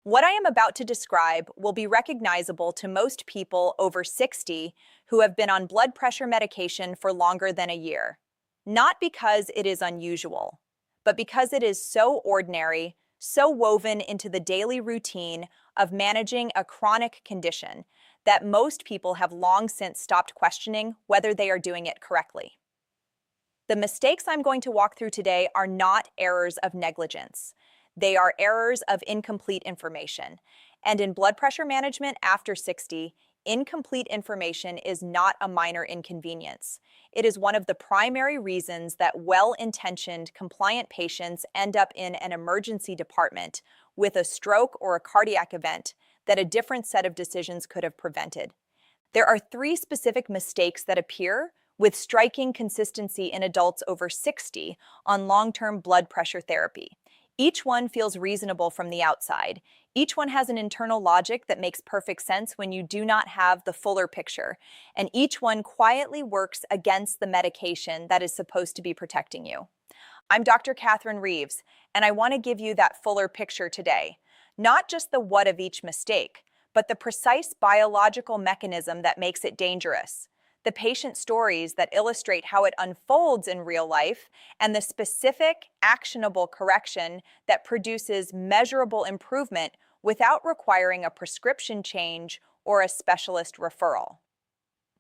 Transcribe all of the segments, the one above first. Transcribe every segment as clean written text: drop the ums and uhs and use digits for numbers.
What I am about to describe will be recognizable to most people over 60 who have been on blood pressure medication for longer than a year. Not because it is unusual, but because it is so ordinary, so woven into the daily routine of managing a chronic condition that most people have long since stopped questioning whether they are doing it correctly. The mistakes I'm going to walk through today are not errors of negligence. They are errors of incomplete information. And in blood pressure management after 60, incomplete information is not a minor inconvenience. It is one of the primary reasons that well-intentioned, compliant patients end up in an emergency department with a stroke or a cardiac event that a different set of decisions could have prevented. There are three specific mistakes that appear with striking consistency in adults over 60 on long-term blood pressure therapy. Each one feels reasonable from the outside. Each one has an internal logic that makes perfect sense when you do not have the fuller picture. And each one quietly works against the medication that is supposed to be protecting you. I'm Dr. Catherine Reeves, and I want to give you that fuller picture today. Not just the what of each mistake, but the precise biological mechanism that makes it dangerous, the patient stories that illustrate how it unfolds in real life, and the specific, actionable correction that produces measurable improvement without requiring a prescription change or a specialist referral.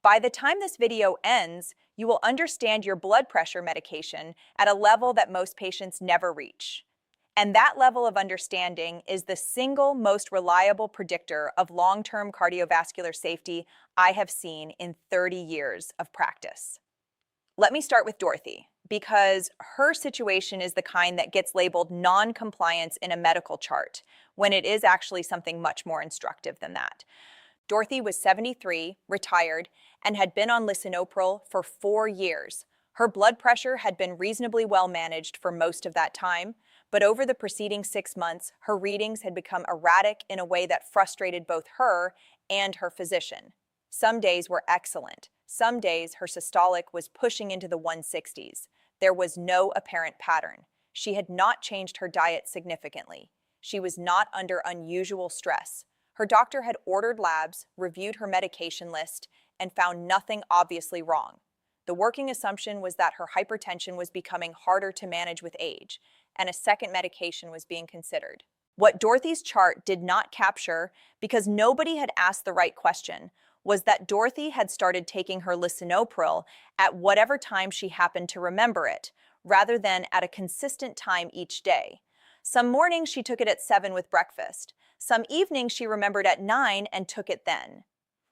By the time this video ends, you will understand your blood pressure medication at a level that most patients never reach. And that level of understanding is the single most reliable predictor of long-term cardiovascular safety I have seen in 30 years of practice. Let me start with Dorothy, because her situation is the kind that gets labeled non-compliance in a medical chart, when it is actually something much more instructive than that. Dorothy was 73, retired, and had been on lisinopril for 4 years. Her blood pressure had been reasonably well managed for most of that time, but over the preceding 6 months, her readings had become erratic in a way that frustrated both her and her physician. Some days were excellent. Some days her systolic was pushing into the 160s. There was no apparent pattern. She had not changed her diet significantly. She was not under unusual stress. Her doctor had ordered labs, reviewed her medication list, and found nothing obviously wrong. The working assumption was that her hypertension was becoming harder to manage with age, and a second medication was being considered. What Dorothy's chart did not capture, because nobody had asked the right question, was that Dorothy had started taking her lisinopril at whatever time she happened to remember it, rather than at a consistent time each day. Some mornings she took it at 7 with breakfast. Some evenings she remembered at 9 and took it then.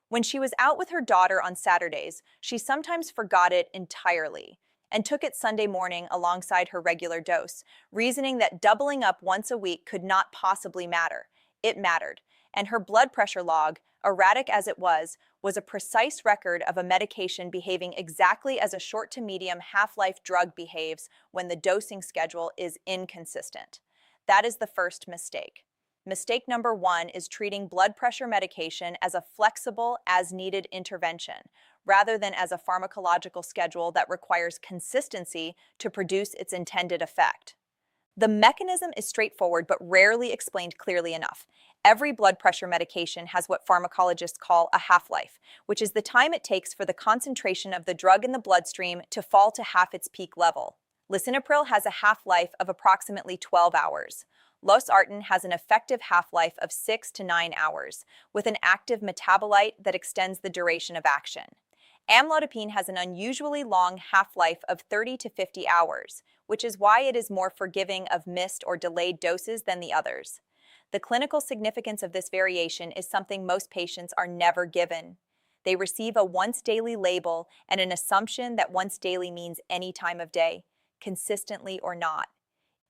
When she was out with her daughter on Saturdays, she sometimes forgot it entirely and took it Sunday morning alongside her regular dose, reasoning that doubling up once a week could not possibly matter. It mattered, and her blood pressure log, erratic as it was a precise record of a medication behaving exactly as a short to medium half-life drug behaves when the dosing schedule is inconsistent. That is the first mistake. Mistake number 1 is treating blood pressure medication as a flexible, as-needed intervention, rather than as a pharmacological schedule that requires consistency to produce its intended effect. The mechanism is straightforward but rarely explained clearly enough. Every blood pressure medication has what pharmacologists call a half-life, which is the time it takes for the concentration of the drug in the bloodstream to fall to half its peak level. Lisinopril has a half-life of approximately 12 hours. Losartan has an effective half-life of 6 to 9 hours, with an active metabolite that extends the duration of action. Amlodipine has an unusually long half-life of 30 to 50 hours, which is why it is more forgiving of missed or delayed doses than the others. The clinical significance of this variation is something most patients are never given. They receive a once-daily label and an assumption that once daily means any time of day, consistently or not.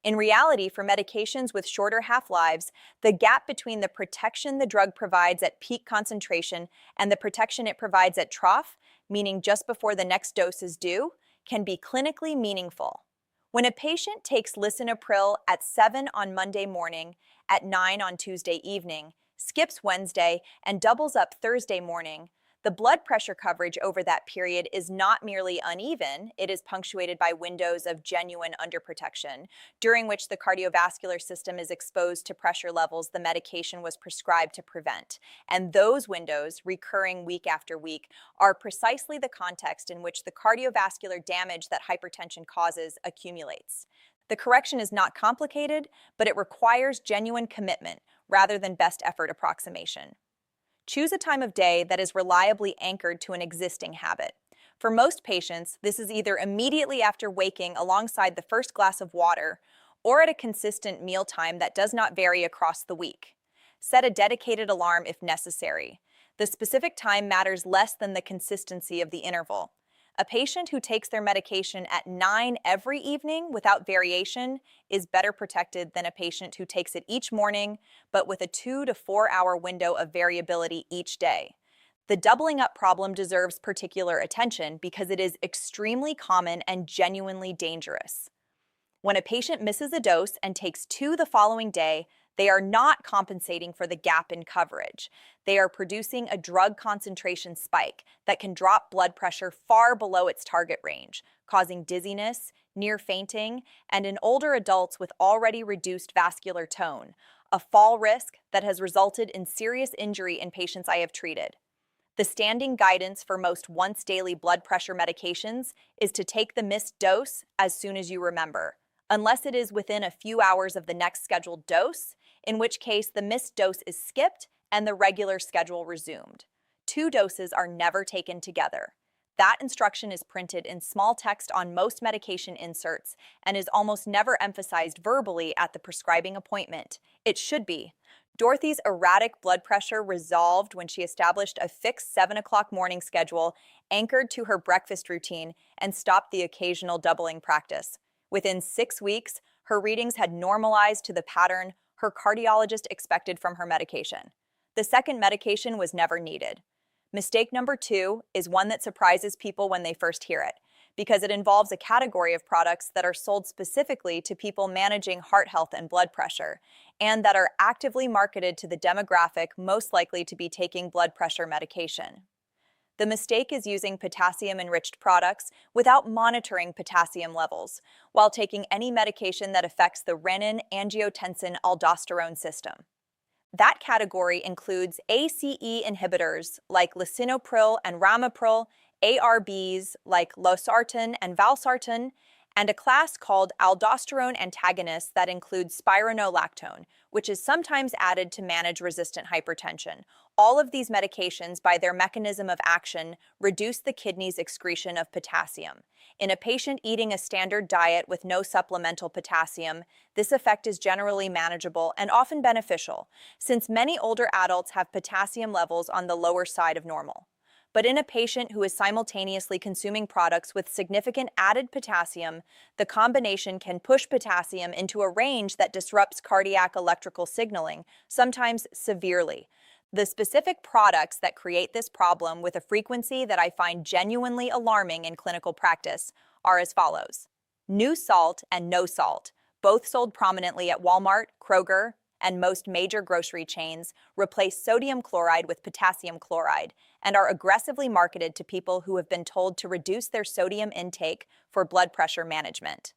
In reality, for medications with shorter half-lives, the gap between the protection the drug provides at peak concentration and the protection it provides at trough, meaning just before the next dose is due, can be clinically meaningful. When a patient takes lisinopril at 7 on Monday morning, at 9 on Tuesday evening, skips Wednesday, and doubles up Thursday morning, The blood pressure coverage over that period is not merely uneven, it is punctuated by windows of genuine underprotection, during which the cardiovascular system is exposed to pressure levels the medication was prescribed to prevent. And those windows, recurring week after week, are precisely the context in which the cardiovascular damage that hypertension causes accumulates. The correction is not complicated, but it requires genuine commitment rather than best effort approximation. Choose a time of day that is reliably anchored to an existing habit. For most patients, this is either immediately after waking alongside the first glass of water or at a consistent mealtime that does not vary across the week. Set a dedicated alarm if necessary. The specific time matters less than the consistency of the interval. A patient who takes their medication at 9 every evening without variation is better protected than a patient who takes it each morning, but with a 2 to 4 hour window of variability each day. The doubling up problem deserves particular attention because it is extremely common and genuinely dangerous. When a patient misses a dose and takes 2 the following day, they are not compensating for the gap in coverage. They are producing a drug concentration spike that can drop blood pressure far below its target range, causing dizziness, near fainting, and in older adults with already reduced vascular tone, a fall risk that has resulted in serious injury in patients I have treated. The standing guidance for most once-daily blood pressure medications is to take the missed dose as soon as you remember, unless it is within a few hours of the next scheduled dose, in which case the missed dose is skipped and the regular schedule resumed. 2 doses are never taken together. That instruction is printed in small text on most medication inserts and is almost never emphasized verbally at the prescribing appointment. It should be. Dorothy's erratic blood pressure resolved when she established a fixed 7 o'clock morning schedule anchored to her breakfast routine and stopped the occasional doubling practice. Within 6 weeks, her readings had normalized to the pattern her cardiologist expected from her medication. The second medication was never needed. Mistake number 2 is one that surprises people when they first hear it, because it involves a category of products that are sold specifically to people managing heart health and blood pressure, and that are actively marketed to the demographic most likely to be taking blood pressure medication. The mistake is using potassium-enriched products without monitoring potassium levels, while taking any medication that affects the renin-angiotensin-aldosterone system. That category includes ACE inhibitors like lisinopril and ramipril, ARBs like losartan and valsartan, and a class called aldosterone antagonists that includes spironolactone, which is sometimes added to manage resistant hypertension. All of these medications, by their mechanism of action, reduce the kidney's excretion of potassium. In a patient eating a standard diet with no supplemental potassium, this effect is generally manageable and often beneficial, since many older adults have potassium levels on the lower side of normal. But in a patient who is simultaneously consuming products with significant added potassium, the combination can push potassium into a range that disrupts cardiac electrical signaling, sometimes severely. The specific products that create this problem with a frequency that I find genuinely alarming in clinical practice are as follows. New Salt and No Salt, both sold prominently at Walmart, Kroger, and most major grocery chains, replace sodium chloride with potassium chloride and are aggressively marketed to people who have been told to reduce their sodium intake for blood pressure management.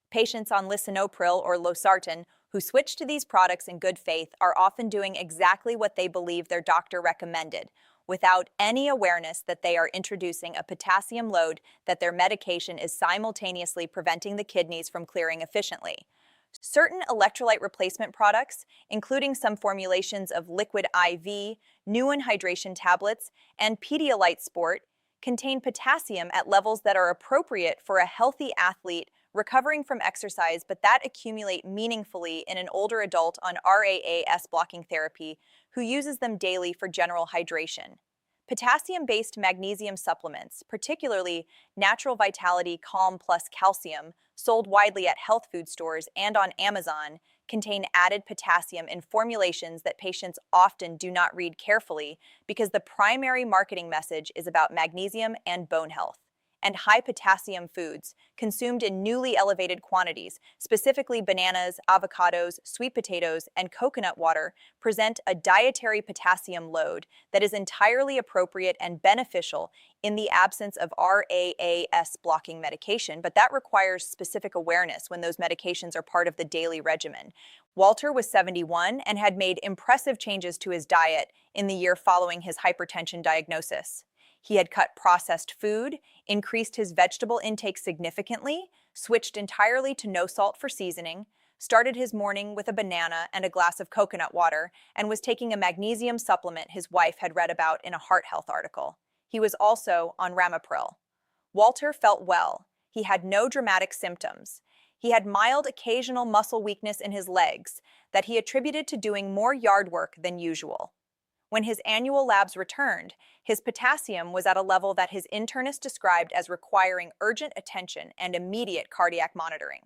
Patients on lisinopril or losartan who switch to these products in good faith are often doing exactly what they believe their doctor recommended, without any awareness that they are introducing a potassium load that their medication is simultaneously preventing the kidneys from clearing efficiently. Certain electrolyte replacement products, including some formulations of liquid IV, Nuun hydration tablets, and Pedialyte Sport, contain potassium at levels that are appropriate for a healthy athlete recovering from exercise, but that accumulate meaningfully in an older adult on RAAS blocking therapy who uses them daily for general hydration. Potassium-based magnesium supplements, particularly Natural Vitality Calm Plus Calcium, sold widely at health food stores and on Amazon, contain added potassium in formulations that patients often do not read carefully because the primary marketing message is about magnesium and bone health. and high potassium foods, consumed in newly elevated quantities, specifically bananas, avocados, sweet potatoes, and coconut water, present a dietary potassium load that is entirely appropriate and beneficial in the absence of RAAS blocking medication, but that requires specific awareness when those medications are part of the daily regimen. Walter was 71 and had made impressive changes to his diet in the year following his hypertension diagnosis. He had cut processed food, increased his vegetable intake significantly, switched entirely to no salt for seasoning, started his morning with a banana and a glass of coconut water, and was taking a magnesium supplement his wife had read about in a heart health article. He was also on ramipril. Walter felt well. He had no dramatic symptoms. He had mild occasional muscle weakness in his legs that he attributed to doing more yard work than usual. When his annual labs returned, his potassium was at a level that his internist described as requiring urgent attention and immediate cardiac monitoring.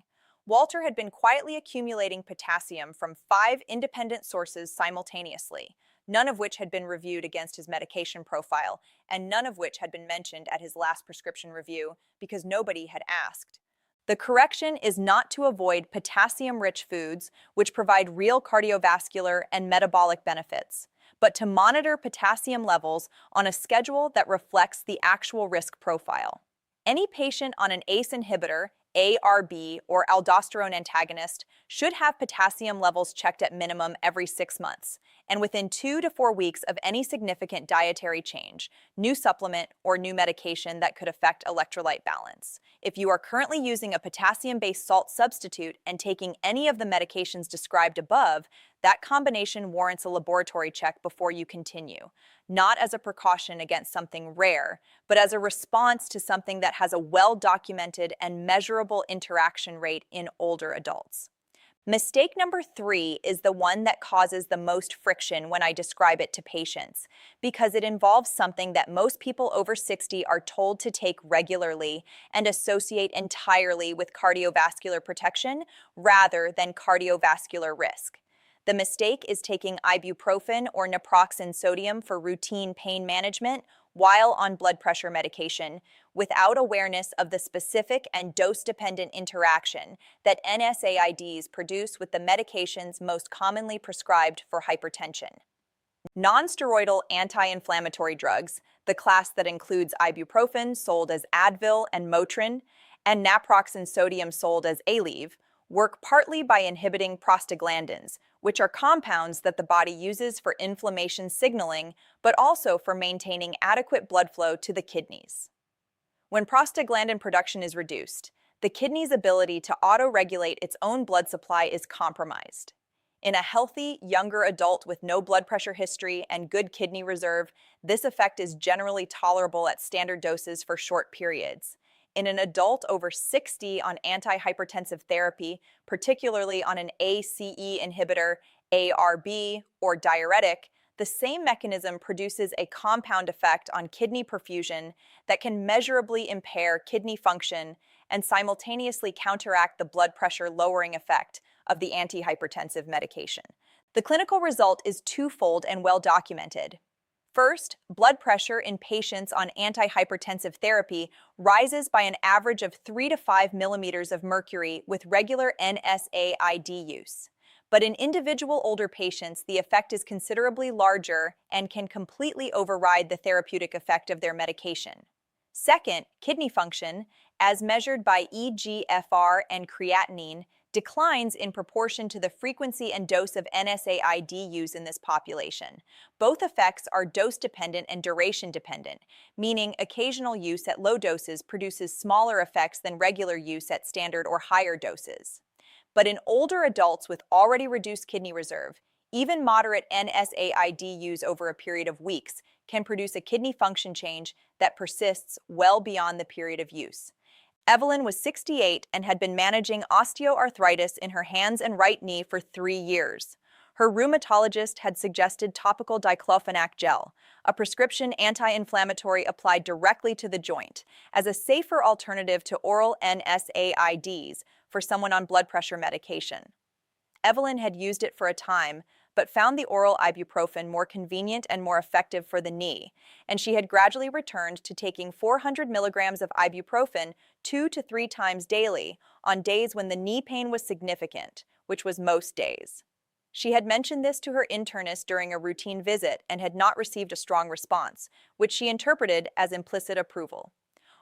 Walter had been quietly accumulating potassium from 5 independent sources simultaneously, none of which had been reviewed against his medication profile, and none of which had been mentioned at his last prescription review because nobody had asked. The correction is not to avoid potassium-rich foods, which provide real cardiovascular and metabolic benefits, but to monitor potassium levels on a schedule that reflects the actual risk profile. Any patient on an ACE inhibitor, ARB, or aldosterone antagonist should have potassium levels checked at minimum every 6 months, and within 2 to 4 weeks of any significant dietary change, new supplement, or new medication that could affect electrolyte balance. If you are currently using a potassium-based salt substitute and taking any of the medications described above, that combination warrants a laboratory check before you continue, not as a precaution against something rare, but as a response to something that has a well-documented and measurable interaction rate in older adults. Mistake number 3 is the one that causes the most friction when I describe it to patients, because it involves something that most people over 60 are told to take regularly and associate entirely with cardiovascular protection rather than cardiovascular risk. The mistake is taking ibuprofen or naproxen sodium for routine pain management while on blood pressure medication without awareness of the specific and dose-dependent interaction that NSAIDs produce with the medications most commonly prescribed for hypertension. Non-steroidal anti-inflammatory drugs, the class that includes ibuprofen sold as Advil and Motrin, and naproxen sodium sold as Aleve, work partly by inhibiting prostaglandins, which are compounds that the body uses for inflammation signaling, but also for maintaining adequate blood flow to the kidneys. When prostaglandin production is reduced, the kidney's ability to auto-regulate its own blood supply is compromised. In a healthy, younger adult with no blood pressure history and good kidney reserve, this effect is generally tolerable at standard doses for short periods. In an adult over 60 on antihypertensive therapy, particularly on an ACE inhibitor, ARB, or diuretic, the same mechanism produces a compound effect on kidney perfusion that can measurably impair kidney function and simultaneously counteract the blood pressure lowering effect of the antihypertensive medication. The clinical result is twofold and well documented. First, blood pressure in patients on antihypertensive therapy rises by an average of 3 to 5 millimeters of mercury with regular NSAID use. But in individual older patients, the effect is considerably larger and can completely override the therapeutic effect of their medication. Second, kidney function, as measured by eGFR and creatinine, declines in proportion to the frequency and dose of NSAID use in this population. Both effects are dose-dependent and duration-dependent, meaning occasional use at low doses produces smaller effects than regular use at standard or higher doses. But in older adults with already reduced kidney reserve, even moderate NSAID use over a period of weeks can produce a kidney function change that persists well beyond the period of use. Evelyn was 68 and had been managing osteoarthritis in her hands and right knee for 3 years. Her rheumatologist had suggested topical diclofenac gel, a prescription anti-inflammatory applied directly to the joint, as a safer alternative to oral NSAIDs for someone on blood pressure medication. Evelyn had used it for a time, but found the oral ibuprofen more convenient and more effective for the knee, and she had gradually returned to taking 400 milligrams of ibuprofen 2 to 3 times daily on days when the knee pain was significant, which was most days. She had mentioned this to her internist during a routine visit and had not received a strong response, which she interpreted as implicit approval.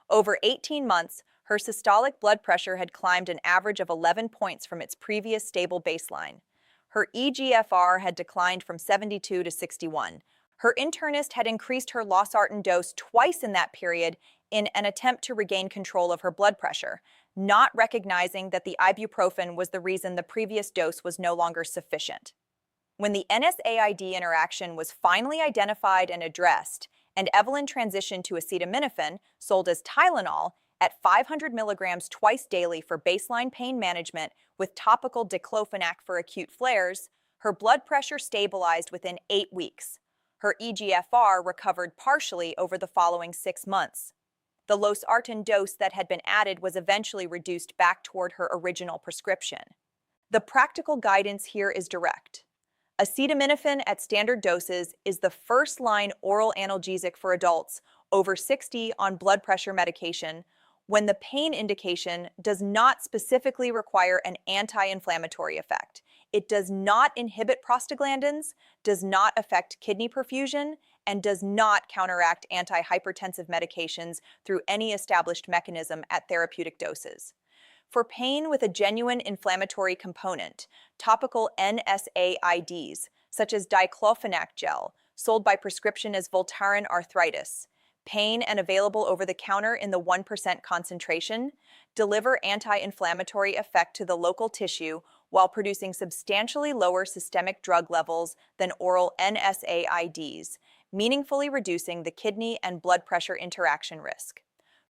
Over 18 months, her systolic blood pressure had climbed an average of 11 points from its previous stable baseline. Her eGFR had declined from 72 to 61. Her internist had increased her losartan dose twice in that period in an attempt to regain control of her blood pressure, not recognizing that the ibuprofen was the reason the previous dose was no longer sufficient. When the NSAID interaction was finally identified and addressed, and Evelyn transitioned to acetaminophen, sold as Tylenol, at 500 milligrams twice daily for baseline pain management with topical diclofenac for acute flares, her blood pressure stabilized within 8 weeks. Her eGFR recovered partially over the following 6 months. The losartan dose that had been added was eventually reduced back toward her original prescription. The practical guidance here is direct. Acetaminophen at standard doses is the first-line oral analgesic for adults over 60 on blood pressure medication when the pain indication does not specifically require an anti-inflammatory effect. It does not inhibit prostaglandins, does not affect kidney perfusion, and does not counteract anti-hypertensive medications through any established mechanism at therapeutic doses. For pain with a genuine inflammatory component, topical NSAIDs, such as diclofenac gel, sold by prescription as Voltaren arthritis, pain and available over the counter in the 1% concentration, deliver anti-inflammatory effect to the local tissue while producing substantially lower systemic drug levels than oral NSAIDs, meaningfully reducing the kidney and blood pressure interaction risk.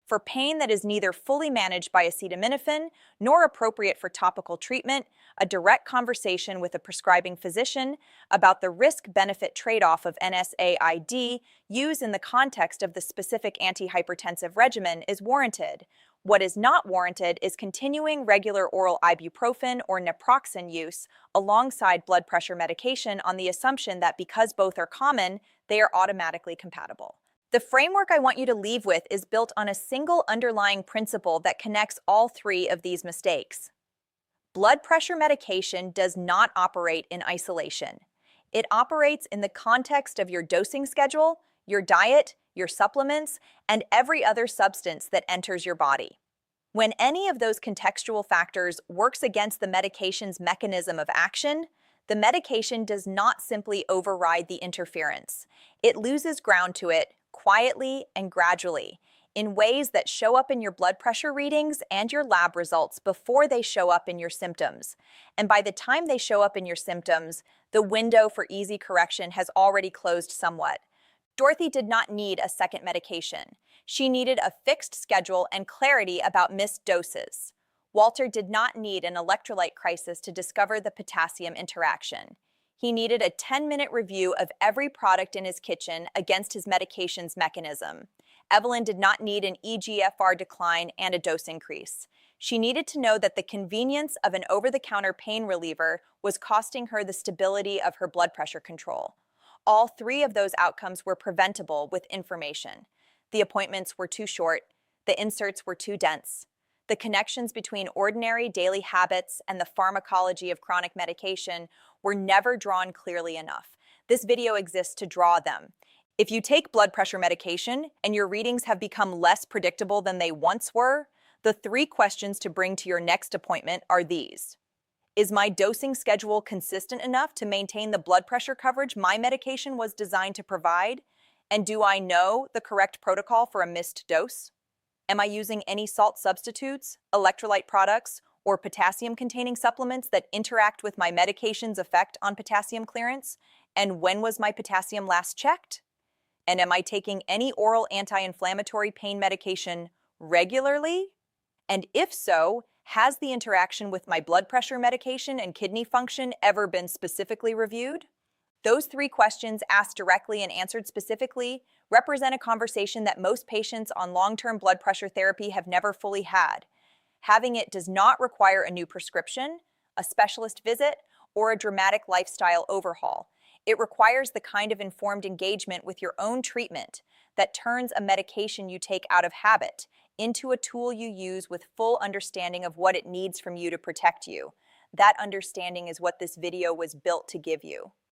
For pain that is neither fully managed by acetaminophen nor appropriate for topical treatment, a direct conversation with a prescribing physician about the risk-benefit trade-off of NSAID used in the context of the specific antihypertensive regimen is warranted. What is not warranted is continuing regular oral ibuprofen or naproxen use alongside blood pressure medication on the assumption that because both are common, they are automatically compatible. The framework I want you to leave with is built on a single underlying principle that connects all three of these mistakes. Blood pressure medication does not operate in isolation. It operates in the context of your dosing schedule, your diet, your supplements, and every other substance that enters your body. When any of those contextual factors works against the medication's mechanism of action, the medication does not simply override the interference. It loses ground to it quietly and gradually, in ways that show up in your blood pressure readings and your lab results before they show up in your symptoms. And by the time they show up in your symptoms, the window for easy correction has already closed somewhat. Dorothy did not need a second medication. She needed a fixed schedule and clarity about missed doses. Walter did not need an electrolyte crisis to discover the potassium interaction. He needed a 10-minute review of every product in his kitchen against his medication's mechanism. Evelyn did not need an eGFR decline and a dose increase. She needed to know that the convenience of an over-the-counter pain reliever was costing her the stability of her blood pressure control. All three of those outcomes were preventable with information. The appointments were too short. The inserts were too dense. The connections between ordinary daily habits and the pharmacology of chronic medication were never drawn clearly enough. This video exists to draw them. If you take blood pressure medication and your readings have become less predictable than they once were, the 3 questions to bring to your next appointment are these. Is my dosing schedule consistent enough to maintain the blood pressure coverage my medication was designed to provide? And do I know the correct protocol for a missed dose? Am I using any salt substitutes, electrolyte products, or potassium-containing supplements that interact with my medication's effect on potassium clearance? And when was my potassium last checked? And am I taking any oral anti-inflammatory pain medication regularly? And if so, has the interaction with my blood pressure medication and kidney function ever been specifically reviewed? Those 3 questions, asked directly and answered specifically, represent a conversation that most patients on long-term blood pressure therapy have never fully had. Having it does not require a new prescription, a specialist visit, or a dramatic lifestyle overhaul. It requires the kind of informed engagement with your own treatment that turns a medication you take out of habit into a tool you use with full understanding of what it needs from you to protect you. That understanding is what this video was built to give you.